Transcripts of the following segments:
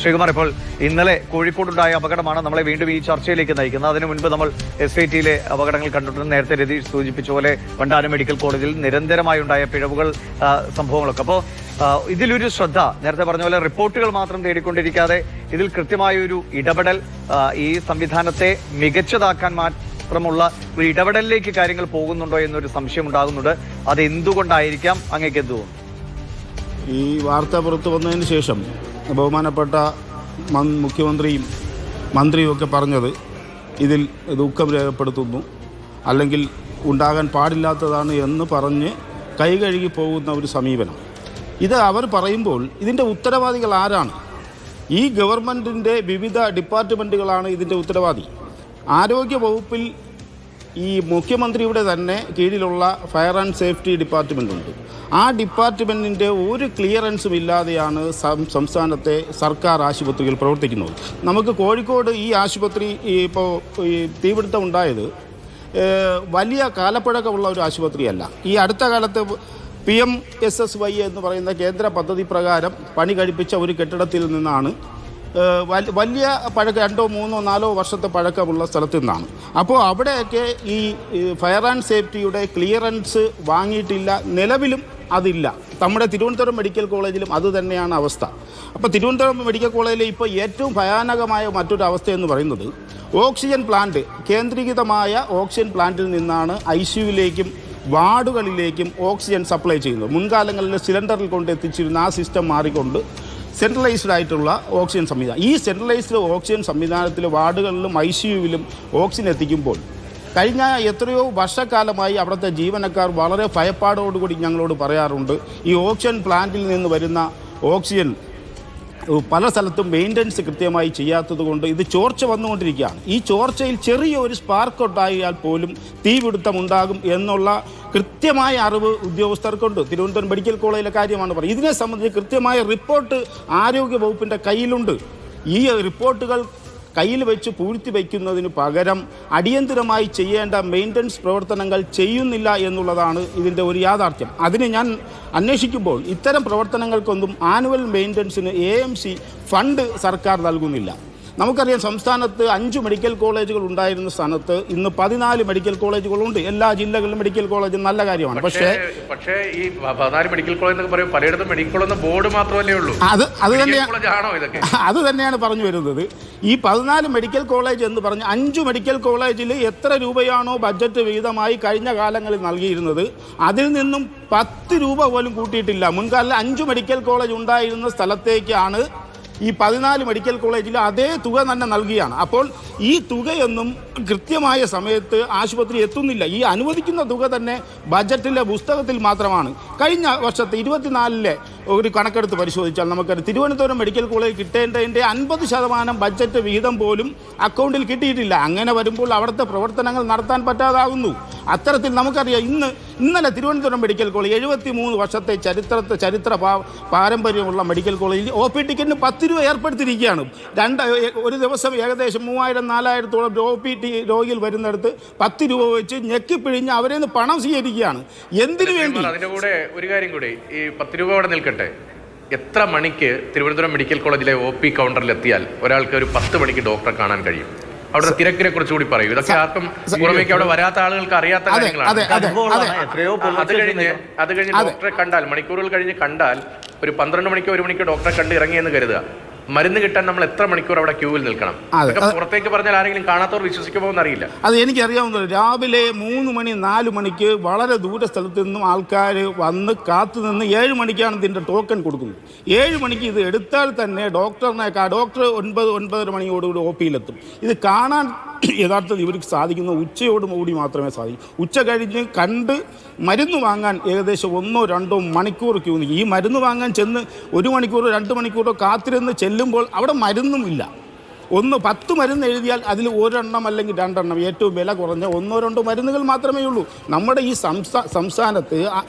ശ്രീകുമാർ, ഇപ്പോൾ ഇന്നലെ കോഴിക്കോടുണ്ടായ അപകടമാണ് നമ്മളെ വീണ്ടും ഈ ചർച്ചയിലേക്ക് നയിക്കുന്നത്. അതിനു മുൻപ് നമ്മൾ SITയിലെ അപകടങ്ങൾ കണ്ടിട്ടുണ്ട്. നേരത്തെ രതീഷ് സൂചിപ്പിച്ച പോലെ വണ്ടാനം മെഡിക്കൽ കോളേജിൽ നിരന്തരമായി ഉണ്ടായ പിഴവുകൾ, സംഭവങ്ങളൊക്കെ. അപ്പോൾ ഇതിലൊരു ശ്രദ്ധ, നേരത്തെ പറഞ്ഞ പോലെ റിപ്പോർട്ടുകൾ മാത്രം തേടിക്കൊണ്ടിരിക്കാതെ ഇതിൽ കൃത്യമായൊരു ഇടപെടൽ, ഈ സംവിധാനത്തെ മികച്ചതാക്കാൻ മാത്രമുള്ള ഒരു ഇടപെടലിലേക്ക് കാര്യങ്ങൾ പോകുന്നുണ്ടോ എന്നൊരു സംശയം ഉണ്ടാകുന്നുണ്ട്. അത് എന്തുകൊണ്ടായിരിക്കാം? അങ്ങേക്ക് എന്ത് തോന്നുന്നു? ഈ വാർത്ത പുറത്തു വന്നതിന് ശേഷം ബഹുമാനപ്പെട്ട മുഖ്യമന്ത്രിയും മന്ത്രിയും ഒക്കെ പറഞ്ഞത് ഇതിൽ ദുഃഖം രേഖപ്പെടുത്തുന്നു, അല്ലെങ്കിൽ ഉണ്ടാകാൻ പാടില്ലാത്തതാണ് എന്ന് പറഞ്ഞ് കൈകഴുകി പോകുന്ന ഒരു സമീപനം. ഇത് അവർ പറയുമ്പോൾ ഇതിൻ്റെ ഉത്തരവാദികൾ ആരാണ്? ഈ ഗവൺമെൻറ്റിൻ്റെ വിവിധ ഡിപ്പാർട്ട്മെൻറ്റുകളാണ് ഇതിൻ്റെ ഉത്തരവാദി. ആരോഗ്യ വകുപ്പിൽ ഈ മുഖ്യമന്ത്രിയുടെ തന്നെ കീഴിലുള്ള ഫയർ ആൻഡ് സേഫ്റ്റി ഡിപ്പാർട്ട്മെൻ്റ് ഉണ്ട്. ആ ഡിപ്പാർട്ട്മെൻറ്റിൻ്റെ ഒരു ക്ലിയറൻസും ഇല്ലാതെയാണ് സംസ്ഥാനത്തെ സർക്കാർ ആശുപത്രികൾ പ്രവർത്തിക്കുന്നത്. നമുക്ക് കോഴിക്കോട് ഈ ആശുപത്രി ഇപ്പോൾ ഈ തീപിടുത്തം ഉണ്ടായത് വലിയ കാലപ്പഴക്കമുള്ള ഒരു ആശുപത്രിയല്ല. ഈ അടുത്ത കാലത്ത് PMSSY എന്ന് പറയുന്ന കേന്ദ്ര പദ്ധതി പ്രകാരം പണി കഴിപ്പിച്ച ഒരു കെട്ടിടത്തിൽ നിന്നാണ്, വലിയ പഴക്കം 2, 3, 4 വർഷത്തെ പഴക്കമുള്ള സ്ഥലത്തു നിന്നാണ്. അപ്പോൾ അവിടെയൊക്കെ ഈ ഫയർ ആൻഡ് സേഫ്റ്റിയുടെ ക്ലിയറൻസ് വാങ്ങിയിട്ടില്ല. നിലവിലും അതില്ല. നമ്മുടെ തിരുവനന്തപുരം മെഡിക്കൽ കോളേജിലും അതുതന്നെയാണ് അവസ്ഥ. അപ്പോൾ തിരുവനന്തപുരം മെഡിക്കൽ കോളേജിൽ ഇപ്പോൾ ഏറ്റവും ഭയാനകമായ മറ്റൊരു അവസ്ഥ എന്ന് പറയുന്നത്, ഓക്സിജൻ പ്ലാന്റ്, കേന്ദ്രീകൃതമായ ഓക്സിജൻ പ്ലാന്റിൽ നിന്നാണ് ICUവിലേക്കും വാർഡുകളിലേക്കും ഓക്സിജൻ സപ്ലൈ ചെയ്യുന്നത്. മുൻകാലങ്ങളിൽ സിലിണ്ടറിൽ കൊണ്ട് എത്തിച്ചിരുന്ന ആ സിസ്റ്റം മാറിക്കൊണ്ട് സെൻട്രലൈസ്ഡ് ആയിട്ടുള്ള ഓക്സിജൻ സംവിധാനം, ഈ സെൻട്രലൈസ്ഡ് ഓക്സിജൻ സംവിധാനത്തിൽ വാർഡുകളിലും ICUവിലും ഓക്സിജൻ എത്തിക്കുമ്പോൾ കഴിഞ്ഞ എത്രയോ വർഷക്കാലമായി അവിടുത്തെ ജീവനക്കാർ വളരെ ഭയപ്പാടോടുകൂടി ഞങ്ങളോട് പറയാറുണ്ട്, ഈ ഓക്സിജൻ പ്ലാന്റിൽ നിന്ന് വരുന്ന ഓക്സിജൻ പല സ്ഥലത്തും മെയിൻ്റനൻസ് കൃത്യമായി ചെയ്യാത്തത് കൊണ്ട് ഇത് ചോർച്ച വന്നുകൊണ്ടിരിക്കുകയാണ്. ഈ ചോർച്ചയിൽ ചെറിയൊരു സ്പാർക്ക് ഉണ്ടായാൽ പോലും തീപിടുത്തമുണ്ടാകും എന്നുള്ള കൃത്യമായ അറിവ് ഉദ്യോഗസ്ഥർക്കുണ്ട്. തിരുവനന്തപുരം മെഡിക്കൽ കോളേജിലെ കാര്യമാണ് പറയുന്നത്. ഇതിനെ സംബന്ധിച്ച് കൃത്യമായ റിപ്പോർട്ട് ആരോഗ്യ വകുപ്പിൻ്റെ കയ്യിലുണ്ട്. ഈ റിപ്പോർട്ടുകൾ കയ്യിൽ വെച്ച് പൂഴ്ത്തി വയ്ക്കുന്നതിന് പകരം അടിയന്തരമായി ചെയ്യേണ്ട മെയിൻ്റനൻസ് പ്രവർത്തനങ്ങൾ ചെയ്യുന്നില്ല എന്നുള്ളതാണ് ഇതിൻ്റെ ഒരു യാഥാർത്ഥ്യം. അതിന് ഞാൻ അന്വേഷിക്കുമ്പോൾ ഇത്തരം പ്രവർത്തനങ്ങൾക്കൊന്നും ആനുവൽ മെയിൻ്റനൻസിന് AMC ഫണ്ട് സർക്കാർ നൽകുന്നില്ല. നമുക്കറിയാം, സംസ്ഥാനത്ത് 5 മെഡിക്കൽ കോളേജുകൾ ഉണ്ടായിരുന്ന സ്ഥാനത്ത് ഇന്ന് 14 മെഡിക്കൽ കോളേജുകളുണ്ട്. എല്ലാ ജില്ലകളിലും മെഡിക്കൽ കോളേജ് നല്ല കാര്യമാണ്. പക്ഷേ ഈ 14 മെഡിക്കൽ കോളേജ് എന്നൊക്കെ പറയും, പലയിടത്തും മെഡിക്കൽ കോളേജ് ബോർഡ് മാത്രമല്ലേ ഉള്ളൂ. അത് തന്നെയാണ് പറഞ്ഞു വരുന്നത്. ഈ 14 മെഡിക്കൽ കോളേജ് എന്ന് പറഞ്ഞ് 5 മെഡിക്കൽ കോളേജിൽ എത്ര രൂപയാണോ ബഡ്ജറ്റ് വിഹിതമായി കഴിഞ്ഞ കാലങ്ങളിൽ നൽകിയിരുന്നത്, അതിൽ നിന്നും 10 രൂപ പോലും കൂട്ടിയിട്ടില്ല. മുൻകാലം 5 മെഡിക്കൽ കോളേജ് ഉണ്ടായിരുന്ന സ്ഥലത്തേക്കാണ് ഈ 14 മെഡിക്കൽ കോളേജിൽ അതേ തുക തന്നെ നൽകിയാണ്. അപ്പോൾ ഈ തുകയൊന്നും കൃത്യമായ സമയത്ത് ആശുപത്രി എത്തുന്നില്ല. ഈ അനുവദിക്കുന്ന തുക തന്നെ ബജറ്റിലെ പുസ്തകത്തിൽ മാത്രമാണ്. കഴിഞ്ഞ വർഷത്തെ 24-ലെ ഒരു കണക്കെടുത്ത് പരിശോധിച്ചാൽ നമുക്കറിയാം, തിരുവനന്തപുരം മെഡിക്കൽ കോളേജ് കിട്ടേണ്ടതിൻ്റെ 50% ബഡ്ജറ്റ് വിഹിതം പോലും അക്കൗണ്ടിൽ കിട്ടിയിട്ടില്ല. അങ്ങനെ വരുമ്പോൾ അവിടുത്തെ പ്രവർത്തനങ്ങൾ നടത്താൻ പറ്റാതാകുന്നു. അത്തരത്തിൽ നമുക്കറിയാം, ഇന്നലെ തിരുവനന്തപുരം മെഡിക്കൽ കോളേജ് 73 വർഷത്തെ ചരിത്ര പാരമ്പര്യമുള്ള മെഡിക്കൽ കോളേജിൽ OP ടിക്കറ്റിന് 10 രൂപ ഏർപ്പെടുത്തിയിരിക്കുകയാണ്. ഒരു ദിവസം ഏകദേശം 3000-4000 OP രോഗികൾ വരുന്നിടത്ത് 10 രൂപ വെച്ച് ഞെക്കിപ്പിഴിഞ്ഞ് അവരെ നിന്ന് പണം സ്വീകരിക്കുകയാണ്. എന്തിനു വേണ്ടി? അതിൻ്റെ കൂടെ ഒരു കാര്യം കൂടി, ഈ 10 രൂപ അവിടെ നിൽക്കട്ടെ, എത്ര മണിക്ക് തിരുവനന്തപുരം മെഡിക്കൽ കോളേജിലെ OP കൗണ്ടറിൽ എത്തിയാൽ ഒരാൾക്ക് ഒരു 10 മണിക്ക് ഡോക്ടറെ കാണാൻ കഴിയും? അവിടെ തിരക്കിനെ കുറിച്ച് കൂടി പറയൂ. ഇതൊക്കെ ആർക്കും പുറമേക്ക് അവിടെ വരാത്ത ആളുകൾക്ക് അറിയാത്ത കാര്യങ്ങളാണ്. അത് കഴിഞ്ഞ് ഡോക്ടറെ കണ്ടാൽ, മണിക്കൂറുകൾ കഴിഞ്ഞ് കണ്ടാൽ, ഒരു 12 മണിക്കോ 1 മണിക്കോ ഡോക്ടറെ കണ്ട് ഇറങ്ങിയെന്ന് കരുതുക, മരുന്ന് കിട്ടാൻ നമ്മൾ എത്ര മണിക്കൂർ അവിടെ ക്യൂവിൽ നിൽക്കണം? പുറത്തേക്ക് പറഞ്ഞാൽ ആരെങ്കിലും കാണാത്തവർ വിശ്വസിക്കുമോ എന്നറിയില്ല. അത് എനിക്കറിയാവുന്നത്. രാവിലെ 3 മണി 4 മണിക്ക് വളരെ ദൂര സ്ഥലത്ത് നിന്നും ആൾക്കാർ വന്ന് കാത്തു നിന്ന് 7 മണിക്കാണ് ഇതിൻ്റെ ടോക്കൺ കൊടുക്കുന്നത്. 7 മണിക്ക് ഇത് എടുത്താൽ തന്നെ ഡോക്ടർ 9-9:30 മണിയോടുകൂടി OPയിലെത്തും. ഇത് കാണാൻ യഥാർത്ഥത്തിൽ ഇവർക്ക് സാധിക്കുന്ന ഉച്ചയോടുകൂടി മാത്രമേ സാധിക്കൂ. ഉച്ച കഴിഞ്ഞ് കണ്ട് മരുന്ന് വാങ്ങാൻ ഏകദേശം 1-2 മണിക്കൂർ ക്യൂ നിൽക്കും. ഈ മരുന്ന് വാങ്ങാൻ ചെന്ന് 1 മണിക്കൂറോ 2 മണിക്കൂറോ കാത്തിരുന്ന് ചെല്ലുമ്പോൾ അവിടെ മരുന്നുമില്ല. 10 മരുന്ന് എഴുതിയാൽ അതിൽ 1 എണ്ണം അല്ലെങ്കിൽ 2 എണ്ണം, ഏറ്റവും വില കുറഞ്ഞ 1-2 മരുന്നുകൾ മാത്രമേ ഉള്ളൂ. നമ്മുടെ ഈ സംസ്ഥാനത്ത്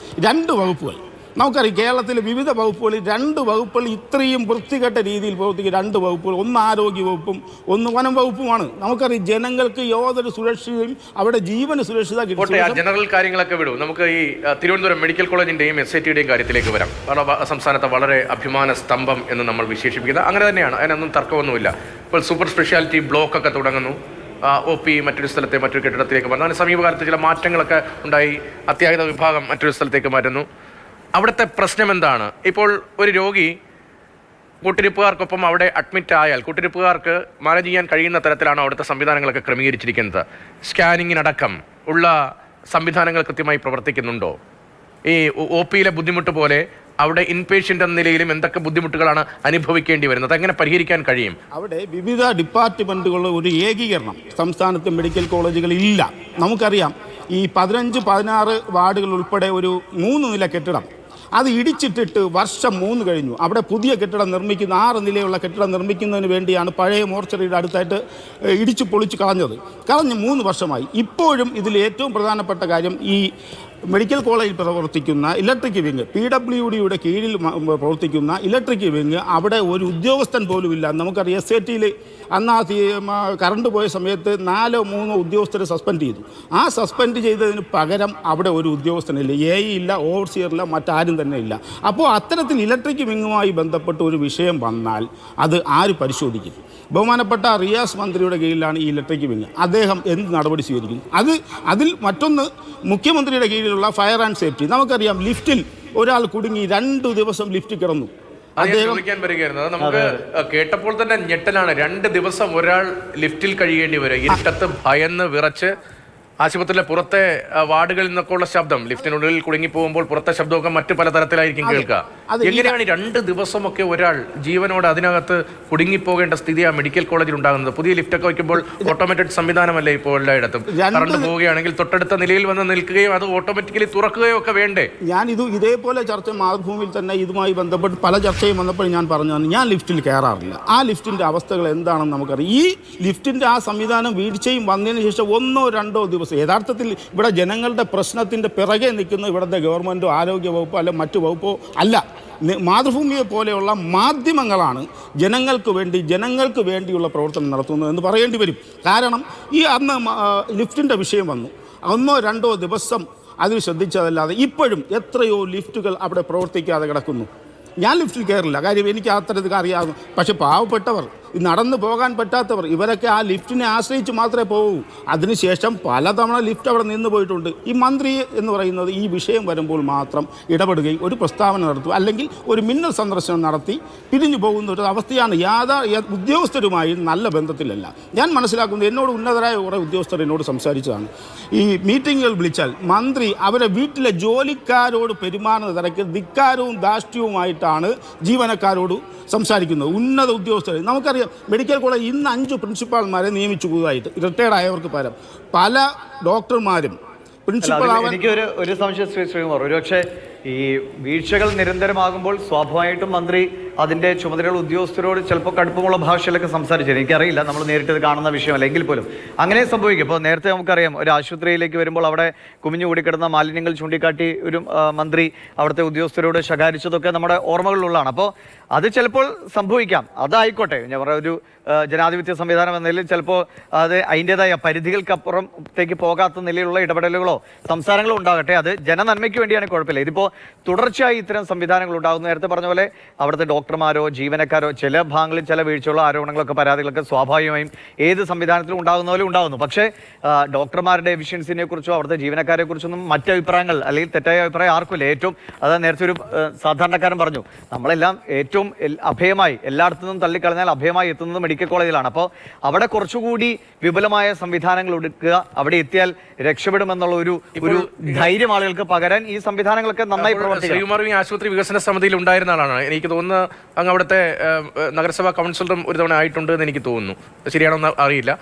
2 വകുപ്പുകൾ, നമുക്കറിയാം കേരളത്തിലെ വിവിധ വകുപ്പുകളിൽ 2 വകുപ്പുകൾ ഇത്രയും വൃത്തികെട്ട രീതിയിൽ പ്രവർത്തിക്കുന്ന 2 വകുപ്പുകൾ, ഒന്ന് ആരോഗ്യ വകുപ്പും ഒന്ന് വനം വകുപ്പുമാണ്. നമുക്കറിയാം ജനങ്ങൾക്ക് യാതൊരു സുരക്ഷയും അവിടെ ജീവന് സുരക്ഷിത ജനറൽ കാര്യങ്ങളൊക്കെ വിടും. നമുക്ക് ഈ തിരുവനന്തപുരം മെഡിക്കൽ കോളേജിന്റെയും SITയുടെയും കാര്യത്തിലേക്ക് വരാം. സംസ്ഥാനത്തെ വളരെ അഭിമാന സ്തംഭം എന്ന് നമ്മൾ വിശേഷിപ്പിക്കുന്നത് അങ്ങനെ തന്നെയാണ്, അതിനൊന്നും തർക്കമൊന്നുമില്ല. ഇപ്പോൾ സൂപ്പർ സ്പെഷ്യാലിറ്റി ബ്ലോക്ക് ഒക്കെ തുടങ്ങുന്നു. OP മറ്റൊരു സ്ഥലത്തെ മറ്റൊരു കെട്ടിടത്തിലേക്ക് മാറുന്നു. അങ്ങനെ സമീപകാലത്ത് ചില മാറ്റങ്ങളൊക്കെ ഉണ്ടായി. അത്യാഹിത വിഭാഗം മറ്റൊരു സ്ഥലത്തേക്ക് മാറ്റുന്നു. അവിടുത്തെ പ്രശ്നം എന്താണ്? ഇപ്പോൾ ഒരു രോഗി കൂട്ടിരിപ്പുകാർക്കൊപ്പം അവിടെ അഡ്മിറ്റ് ആയാൽ കൂട്ടിരിപ്പുകാർക്ക് മാനേജ് ചെയ്യാൻ കഴിയുന്ന തരത്തിലാണ് അവിടുത്തെ സംവിധാനങ്ങളൊക്കെ ക്രമീകരിച്ചിരിക്കുന്നത്. സ്കാനിങ്ങിനടക്കം ഉള്ള സംവിധാനങ്ങൾ കൃത്യമായി പ്രവർത്തിക്കുന്നുണ്ടോ? ഈ OPയിലെ ബുദ്ധിമുട്ട് പോലെ അവിടെ ഇൻപേഷ്യൻ്റ് എന്ന നിലയിലും എന്തൊക്കെ ബുദ്ധിമുട്ടുകളാണ് അനുഭവിക്കേണ്ടി വരുന്നത്? എങ്ങനെ പരിഹരിക്കാൻ കഴിയും? അവിടെ വിവിധ ഡിപ്പാർട്ട്മെൻറ്റുകളുടെ ഒരു ഏകീകരണം സംസ്ഥാനത്ത് മെഡിക്കൽ കോളേജുകളിൽ ഇല്ല. നമുക്കറിയാം ഈ 15-16 വാർഡുകൾ ഉൾപ്പെടെ ഒരു 3 നില കെട്ടിടം അത് ഇടിച്ചിട്ടിട്ട് വർഷം 3 കഴിഞ്ഞു. അവിടെ പുതിയ കെട്ടിടം നിർമ്മിക്കുന്ന 6 നിലയുള്ള കെട്ടിടം നിർമ്മിക്കുന്നതിന് വേണ്ടിയാണ് പഴയ മോർച്ചറിയുടെ അടുത്തായിട്ട് ഇടിച്ചു പൊളിച്ച് കളഞ്ഞ് 3 വർഷമായി. ഇപ്പോഴും ഇതിൽ ഏറ്റവും പ്രധാനപ്പെട്ട കാര്യം ഈ മെഡിക്കൽ കോളേജിൽ പ്രവർത്തിക്കുന്ന ഇലക്ട്രിക് വിങ്, PWDയുടെ കീഴിൽ പ്രവർത്തിക്കുന്ന ഇലക്ട്രിക് വിങ്, അവിടെ ഒരു ഉദ്യോഗസ്ഥൻ പോലും ഇല്ല. നമുക്കറിയാം SITയിൽ അന്ന് കറണ്ട് പോയ സമയത്ത് 4-3 ഉദ്യോഗസ്ഥരെ സസ്പെൻഡ് ചെയ്തു. ആ സസ്പെൻഡ് ചെയ്തതിന് പകരം അവിടെ ഒരു ഉദ്യോഗസ്ഥനില്ല, AE ഇല്ല, ഓവർസിയർ ഇല്ല, മറ്റാരും തന്നെ ഇല്ല. അപ്പോൾ അത്തരത്തിൽ ഇലക്ട്രിക് വിങ്ങുമായി ബന്ധപ്പെട്ട് ഒരു വിഷയം വന്നാൽ അത് ആര് പരിശോധിക്കും? ബഹുമാനപ്പെട്ട റിയാസ് മന്ത്രിയുടെ കീഴിലാണ് ഈ ഇലക്ട്രിക് വിങ്. അദ്ദേഹം എന്ത് നടപടി സ്വീകരിക്കും? അതിൽ മറ്റൊന്ന് മുഖ്യമന്ത്രിയുടെ കീഴിലുള്ള ഫയർ ആൻഡ് സേഫ്റ്റി. നമുക്കറിയാം ലിഫ്റ്റിൽ ഒരാൾ കുടുങ്ങി 2 ദിവസം ലിഫ്റ്റ് കിടന്നു. ചോദിക്കാൻ വരികയായിരുന്നത് നമുക്ക് കേട്ടപ്പോൾ തന്നെ ഞെട്ടലാണ്. 2 ദിവസം ഒരാൾ ലിഫ്റ്റിൽ കഴിയേണ്ടി വരും. ഇരുട്ടത്ത് ഭയന്ന് വിറച്ച് ആശുപത്രിയിലെ പുറത്തെ വാർഡുകളിൽ നിന്നൊക്കെ ഉള്ള ശബ്ദം, ലിഫ്റ്റിനുള്ളിൽ കുടുങ്ങി പോകുമ്പോൾ പുറത്തെ ശബ്ദമൊക്കെ മറ്റു പല തരത്തിലായിരിക്കും കേൾക്കുക. എങ്ങനെയാണ് 2 ദിവസമൊക്കെ ഒരാൾ ജീവനോട് അതിനകത്ത് കുടുങ്ങിപ്പോകേണ്ട സ്ഥിതി ആ മെഡിക്കൽ കോളേജിൽ ഉണ്ടാകുന്നത്? പുതിയ ലിഫ്റ്റൊക്കെ വയ്ക്കുമ്പോൾ ഓട്ടോമാറ്റഡ് സംവിധാനമല്ലേ ഇപ്പോൾ എല്ലായിടത്തും? കറണ്ട് പോവുകയാണെങ്കിൽ തൊട്ടടുത്ത നിലയിൽ വന്ന് നിൽക്കുകയും അത് ഓട്ടോമാറ്റിക്കലി തുറക്കുകയോ ഒക്കെ വേണ്ടേ? ഞാൻ ഇതേപോലെ ചർച്ച മാതൃഭൂമിയിൽ തന്നെ ഇതുമായി ബന്ധപ്പെട്ട് പല ചർച്ചയും വന്നപ്പോൾ ഞാൻ പറഞ്ഞു, ഞാൻ ലിഫ്റ്റിൽ കയറാറില്ല. ആ ലിഫ്റ്റിൻ്റെ അവസ്ഥകൾ എന്താണെന്ന് നമുക്കറിയാം. ഈ ലിഫ്റ്റിൻ്റെ ആ സംവിധാനം വീഴ്ചയും വന്നതിന് ശേഷം 1-2 ദിവസം യഥാർത്ഥത്തിൽ ഇവിടെ ജനങ്ങളുടെ പ്രശ്നത്തിൻ്റെ പിറകെ നിൽക്കുന്ന ഇവിടുത്തെ ഗവൺമെൻറ്റോ ആരോഗ്യ വകുപ്പോ അല്ല മറ്റു വകുപ്പോ അല്ല. മാതൃഭൂമിയെ പോലെയുള്ള മാധ്യമങ്ങളാണ് ജനങ്ങൾക്ക് വേണ്ടിയുള്ള പ്രവർത്തനം നടത്തുന്നത് എന്ന് പറയേണ്ടി വരും. കാരണം ഈ അന്ന് ലിഫ്റ്റിൻ്റെ വിഷയം വന്നു, 1-2 ദിവസം അതിൽ ശ്രദ്ധിച്ചതല്ലാതെ ഇപ്പോഴും എത്രയോ ലിഫ്റ്റുകൾ അവിടെ പ്രവർത്തിക്കാതെ കിടക്കുന്നു. ഞാൻ ലിഫ്റ്റിൽ കയറില്ല, കാര്യം എനിക്ക് അത്തരത്തിൽ അറിയാവുന്നു. പക്ഷെ പാവപ്പെട്ടവർ, നടന്നു പോകാൻ പറ്റാത്തവർ, ഇവരൊക്കെ ആ ലിഫ്റ്റിനെ ആശ്രയിച്ച് മാത്രമേ പോകൂ. അതിനുശേഷം പലതവണ ലിഫ്റ്റ് അവിടെ നിന്ന് പോയിട്ടുണ്ട്. ഈ മന്ത്രി എന്ന് പറയുന്നത് ഈ വിഷയം വരുമ്പോൾ മാത്രം ഇടപെടുകയും ഒരു പ്രസ്താവന നടത്തുക, അല്ലെങ്കിൽ ഒരു മിന്നൽ സന്ദർശനം നടത്തി പിരിഞ്ഞു പോകുന്ന ഒരു അവസ്ഥയാണ്. ഉദ്യോഗസ്ഥരുമായി നല്ല ബന്ധത്തിലല്ല. ഞാൻ മനസ്സിലാക്കുന്നത്, എന്നോട് ഉന്നതരായ കുറേ ഉദ്യോഗസ്ഥർ എന്നോട് സംസാരിച്ചതാണ്, ഈ മീറ്റിങ്ങുകൾ വിളിച്ചാൽ മന്ത്രി അവരെ വീട്ടിലെ ജോലിക്കാരോട് പെരുമാറുന്ന തരത്തിൽ ധിക്കാരവും ധാർഷ്ട്യവുമായിട്ടാണ് ജീവനക്കാരോട് സംസാരിക്കുന്നത്. ഉന്നത ഉദ്യോഗസ്ഥർ നമുക്കറിയാം. മെഡിക്കൽ കോളേജ് ഇന്ന് 5 പ്രിൻസിപ്പാൾമാരെ നിയമിച്ചു പുതുതായിട്ട്, റിട്ടയർഡ് ആയവർക്ക് പകരം പല ഡോക്ടർമാരും പ്രിൻസിപ്പൽ ആവാൻ. എനിക്കൊരു സംശയം ശ്രീകുമാർ, ഒരുപക്ഷെ ഈ വീഴ്ചകൾ നിരന്തരമാകുമ്പോൾ സ്വാഭാവികമായിട്ടും മന്ത്രി അതിൻ്റെ ചുമതലയുള്ള ഉദ്യോഗസ്ഥരോട് ചിലപ്പോൾ കടുപ്പമുള്ള ഭാഷയിലൊക്കെ സംസാരിച്ചത് എനിക്കറിയില്ല, നമ്മൾ നേരിട്ട് കാണുന്ന വിഷയമല്ല. എങ്കിൽ പോലും അങ്ങനെ സംഭവിക്കും. ഇപ്പോൾ നേരത്തെ നമുക്കറിയാം, ഒരു ആശുപത്രിയിലേക്ക് വരുമ്പോൾ അവിടെ കുമിഞ്ഞുകൂടി കിടന്ന മാലിന്യങ്ങൾ ചൂണ്ടിക്കാട്ടി ഒരു മന്ത്രി അവിടുത്തെ ഉദ്യോഗസ്ഥരോട് ശകാരിച്ചതൊക്കെ നമ്മുടെ ഓർമ്മകളിലുള്ളതാണ്. അപ്പോൾ അത് ചിലപ്പോൾ സംഭവിക്കാം, അതായിക്കോട്ടെ. ഞാൻ പറഞ്ഞ ഒരു ജനാധിപത്യ സംവിധാനം എന്ന നിലയിൽ ചിലപ്പോൾ അത് അതിൻ്റെതായ പരിധികൾക്കപ്പുറത്തേക്ക് പോകാത്ത നിലയിലുള്ള ഇടപെടലുകളോ സംസാരങ്ങളോ ഉണ്ടാകട്ടെ. അത് ജനനന്മയ്ക്ക് വേണ്ടിയാണ്, കുഴപ്പമില്ല. ഇതിപ്പോൾ തുടർച്ചയായി ഇത്തരം സംവിധാനങ്ങൾ ഉണ്ടാകുന്നു. നേരത്തെ പറഞ്ഞ പോലെ അവിടുത്തെ ഡോക്ടർമാരോ ജീവനക്കാരോ ചില ഭാഗങ്ങളിൽ ചില വീഴ്ചകളോ ആരോപണങ്ങളൊക്കെ പരാതികളൊക്കെ സ്വാഭാവികമായും ഏത് സംവിധാനത്തിലും ഉണ്ടാകുന്ന പോലെ ഉണ്ടാകുന്നു. പക്ഷേ ഡോക്ടർമാരുടെ എഫിഷ്യൻസിനെ കുറിച്ചോ അവിടുത്തെ ജീവനക്കാരെ കുറിച്ചൊന്നും മറ്റ് അഭിപ്രായങ്ങൾ അല്ലെങ്കിൽ തെറ്റായ അഭിപ്രായം ആർക്കുമില്ല. ഏറ്റവും നേരത്തെ ഒരു സാധാരണക്കാരൻ പറഞ്ഞു, നമ്മളെല്ലാം ഏറ്റവും അഭയമായി എല്ലായിടത്തു നിന്നും തള്ളിക്കളഞ്ഞാൽ അഭയമായി എത്തുന്നത് മെഡിക്കൽ കോളേജിലാണ്. അപ്പോൾ അവിടെ കുറച്ചുകൂടി വിപുലമായ സംവിധാനങ്ങൾ എടുക്കുക, അവിടെ എത്തിയാൽ രക്ഷപ്പെടുമെന്നുള്ള ഒരു ധൈര്യം ആളുകൾക്ക് പകരാൻ ഈ സംവിധാനങ്ങളൊക്കെ നന്നായി പ്രവർത്തിക്കും. ആശുപത്രി വികസന സമിതിയിൽ ഉണ്ടായിരുന്ന ആളാണ്. എനിക്ക് തോന്നുന്നത് അങ്ങ് അവിടുത്തെ നഗരസഭാ കൗൺസിലറും ഒരു തവണ ആയിട്ടുണ്ട് എന്ന് എനിക്ക് തോന്നുന്നു. ശരിയാണോന്ന് അറിയില്ല.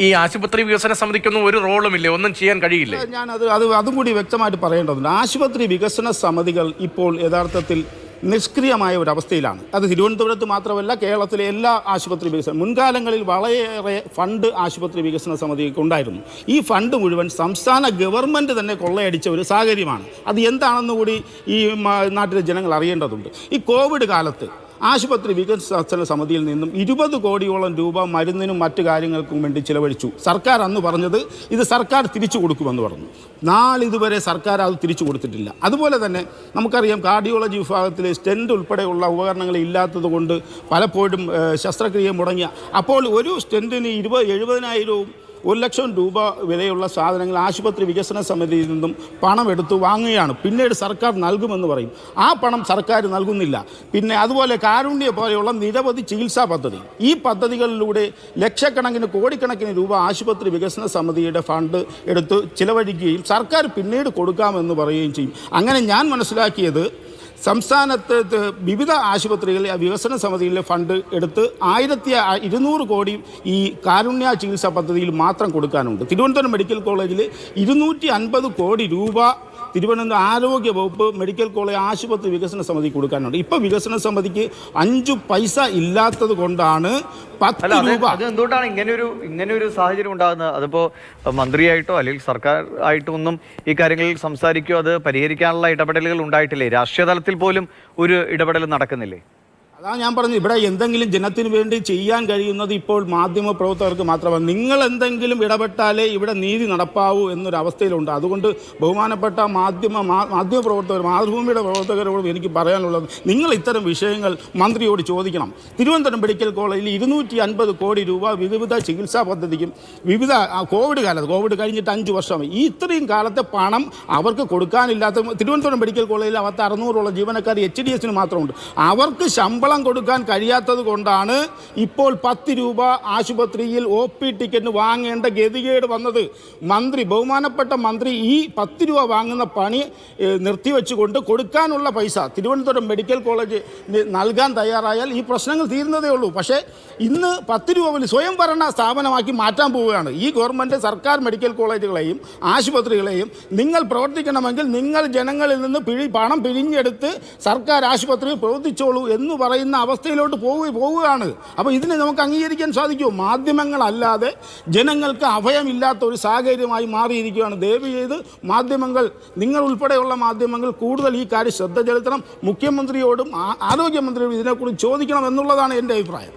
ഈ ആശുപത്രി വികസന സമിതിക്കൊന്നും ഒരു റോളുമില്ലേ, ഒന്നും ചെയ്യാൻ കഴിയില്ല. ഞാൻ അതും കൂടി വ്യക്തമായിട്ട് പറയേണ്ടതുണ്ട്. ആശുപത്രി വികസന സമിതികൾ ഇപ്പോൾ യഥാർത്ഥത്തിൽ നിഷ്ക്രിയമായ ഒരവസ്ഥയിലാണ്. അത് തിരുവനന്തപുരത്ത് മാത്രമല്ല, കേരളത്തിലെ എല്ലാ ആശുപത്രി വികസനം മുൻകാലങ്ങളിൽ വളരെയേറെ ഫണ്ട് ആശുപത്രി വികസന സമിതിക്ക് ഉണ്ടായിരുന്നു. ഈ ഫണ്ട് മുഴുവൻ സംസ്ഥാന ഗവൺമെൻറ് തന്നെ കൊള്ളയടിച്ച ഒരു സാഹചര്യമാണ്. അത് എന്താണെന്ന് കൂടി ഈ നാട്ടിലെ ജനങ്ങൾ അറിയേണ്ടതുണ്ട്. ഈ കോവിഡ് കാലത്ത് ആശുപത്രി വികസന സമിതിയിൽ നിന്നും 20 കോടിയോളം രൂപ മരുന്നിനും മറ്റു കാര്യങ്ങൾക്കും വേണ്ടി ചിലവഴിച്ചു. സർക്കാർ അന്ന് പറഞ്ഞത് ഇത് സർക്കാർ തിരിച്ചു കൊടുക്കുമെന്ന് പറഞ്ഞു. നാളിതുവരെ സർക്കാർ അത് തിരിച്ചു കൊടുത്തിട്ടില്ല. അതുപോലെ തന്നെ നമുക്കറിയാം, കാർഡിയോളജി വിഭാഗത്തിൽ സ്റ്റെൻറ്റ് ഉൾപ്പെടെയുള്ള ഉപകരണങ്ങൾ ഇല്ലാത്തത് കൊണ്ട് പലപ്പോഴും ശസ്ത്രക്രിയ മുടങ്ങിയ, അപ്പോൾ ഒരു സ്റ്റെൻറ്റിന് 70,000-വും 1 ലക്ഷം രൂപ വിലയുള്ള സാധനങ്ങൾ ആശുപത്രി വികസന സമിതിയിൽ നിന്നും പണം എടുത്ത് വാങ്ങുകയാണ്. പിന്നീട് സർക്കാർ നൽകുമെന്ന് പറയും. ആ പണം സർക്കാർ നൽകുന്നില്ല. പിന്നെ അതുപോലെ കാരുണ്യ പോലെയുള്ള നിരവധി ചികിത്സാ പദ്ധതി, ഈ പദ്ധതികളിലൂടെ ലക്ഷക്കണക്കിന് കോടിക്കണക്കിന് രൂപ ആശുപത്രി വികസന സമിതിയുടെ ഫണ്ട് എടുത്ത് ചിലവഴിക്കുകയും സർക്കാർ പിന്നീട് കൊടുക്കാമെന്ന് പറയുകയും ചെയ്യും. അങ്ങനെ ഞാൻ മനസ്സിലാക്കിയത്, സംസ്ഥാനത്ത് വിവിധ ആശുപത്രികളിലെ വികസന സമിതിയിലെ ഫണ്ട് എടുത്ത് 1200 കോടി ഈ കാരുണ്യ ചികിത്സാ പദ്ധതിയിൽ മാത്രം കൊടുക്കാനുണ്ട്. തിരുവനന്തപുരം മെഡിക്കൽ കോളേജിൽ 250 കോടി രൂപ തിരുവനന്തപുരം ആരോഗ്യ വകുപ്പ് മെഡിക്കൽ കോളേജ് ആശുപത്രി വികസന സമിതി കൊടുക്കാനുണ്ട്. ഇപ്പോൾ വികസന സമിതിക്ക് 5 പൈസ ഇല്ലാത്തത് കൊണ്ടാണ് 10 രൂപ. അത് എന്തുകൊണ്ടാണ് ഇങ്ങനെയൊരു സാഹചര്യം ഉണ്ടാകുന്നത്? അതിപ്പോ മന്ത്രിയായിട്ടോ അല്ലെങ്കിൽ സർക്കാർ ആയിട്ടോ ഒന്നും ഈ കാര്യങ്ങളിൽ സംസാരിക്കുകയോ അത് പരിഹരിക്കാനുള്ള ഇടപെടലുകൾ ഉണ്ടായിട്ടില്ലേ? രാഷ്ട്രീയ തലത്തിൽ പോലും ഒരു ഇടപെടൽ നടക്കുന്നില്ലേ? അതാണ് ഞാൻ പറഞ്ഞു, ഇവിടെ എന്തെങ്കിലും ജനത്തിന് വേണ്ടി ചെയ്യാൻ കഴിയുന്നത് ഇപ്പോൾ മാധ്യമ പ്രവർത്തകർക്ക് മാത്രമാണ്. നിങ്ങൾ എന്തെങ്കിലും ഇടപെട്ടാലേ ഇവിടെ നീതി നടപ്പാവൂ എന്നൊരവസ്ഥയിലുണ്ട്. അതുകൊണ്ട് ബഹുമാനപ്പെട്ട മാധ്യമ പ്രവർത്തകർ, മാതൃഭൂമിയുടെ പ്രവർത്തകരോട് എനിക്ക് പറയാനുള്ളത്, നിങ്ങൾ ഇത്തരം വിഷയങ്ങൾ മന്ത്രിയോട് ചോദിക്കണം. തിരുവനന്തപുരം മെഡിക്കൽ കോളേജിൽ 250 കോടി രൂപ വിവിധ ചികിത്സാ പദ്ധതിക്കും വിവിധ കോവിഡ് കഴിഞ്ഞിട്ട് 5 വർഷമായി, ഈ ഇത്രയും കാലത്തെ പണം അവർക്ക് കൊടുക്കാനില്ലാത്ത തിരുവനന്തപുരം മെഡിക്കൽ കോളേജിൽ 600ഓളം ജീവനക്കാർ HDS മാത്രമുണ്ട്. അവർക്ക് ശമ്പളം കൊടുക്കാൻ കഴിയാത്തത് കൊണ്ടാണ് ഇപ്പോൾ 10 രൂപ ആശുപത്രിയിൽ OP ടിക്കറ്റ് വാങ്ങേണ്ട ഗതികേട് വന്നത്. ബഹുമാനപ്പെട്ട മന്ത്രി ഈ 10 രൂപ വാങ്ങുന്ന പണി നിർത്തിവെച്ചുകൊണ്ട് കൊടുക്കാനുള്ള പൈസ തിരുവനന്തപുരം മെഡിക്കൽ കോളേജ് നൽകാൻ തയ്യാറായാൽ ഈ പ്രശ്നങ്ങൾ തീരുന്നതേ ഉള്ളൂ. പക്ഷേ ഇന്ന് 10 രൂപ സ്വയംഭരണ സ്ഥാപനമാക്കി മാറ്റാൻ പോവുകയാണ്. ഈ ഗവൺമെൻറ് സർക്കാർ മെഡിക്കൽ കോളേജുകളെയും ആശുപത്രികളെയും നിങ്ങൾ പ്രവർത്തിക്കണമെങ്കിൽ നിങ്ങൾ ജനങ്ങളിൽ നിന്ന് പണം പിഴിഞ്ഞെടുത്ത് സർക്കാർ ആശുപത്രിയിൽ പ്രവർത്തിച്ചോളൂ എന്ന് പറയുന്ന അവസ്ഥയിലോട്ട് പോവുകയാണ്. അപ്പോൾ ഇതിനെ നമുക്ക് അംഗീകരിക്കാൻ സാധിക്കുമോ? മാധ്യമങ്ങളല്ലാതെ ജനങ്ങൾക്ക് അഭയമില്ലാത്ത ഒരു സാഹചര്യമായി മാറിയിരിക്കുകയാണ്. ദയവ് ചെയ്ത് മാധ്യമങ്ങൾ, നിങ്ങൾ ഉൾപ്പെടെയുള്ള മാധ്യമങ്ങൾ കൂടുതൽ ഈ കാര്യം ശ്രദ്ധ ചെലുത്തണം. മുഖ്യമന്ത്രിയോടും ആരോഗ്യമന്ത്രിയോടും ഇതിനെക്കുറിച്ച് ചോദിക്കണം എന്നുള്ളതാണ് എൻ്റെ അഭിപ്രായം.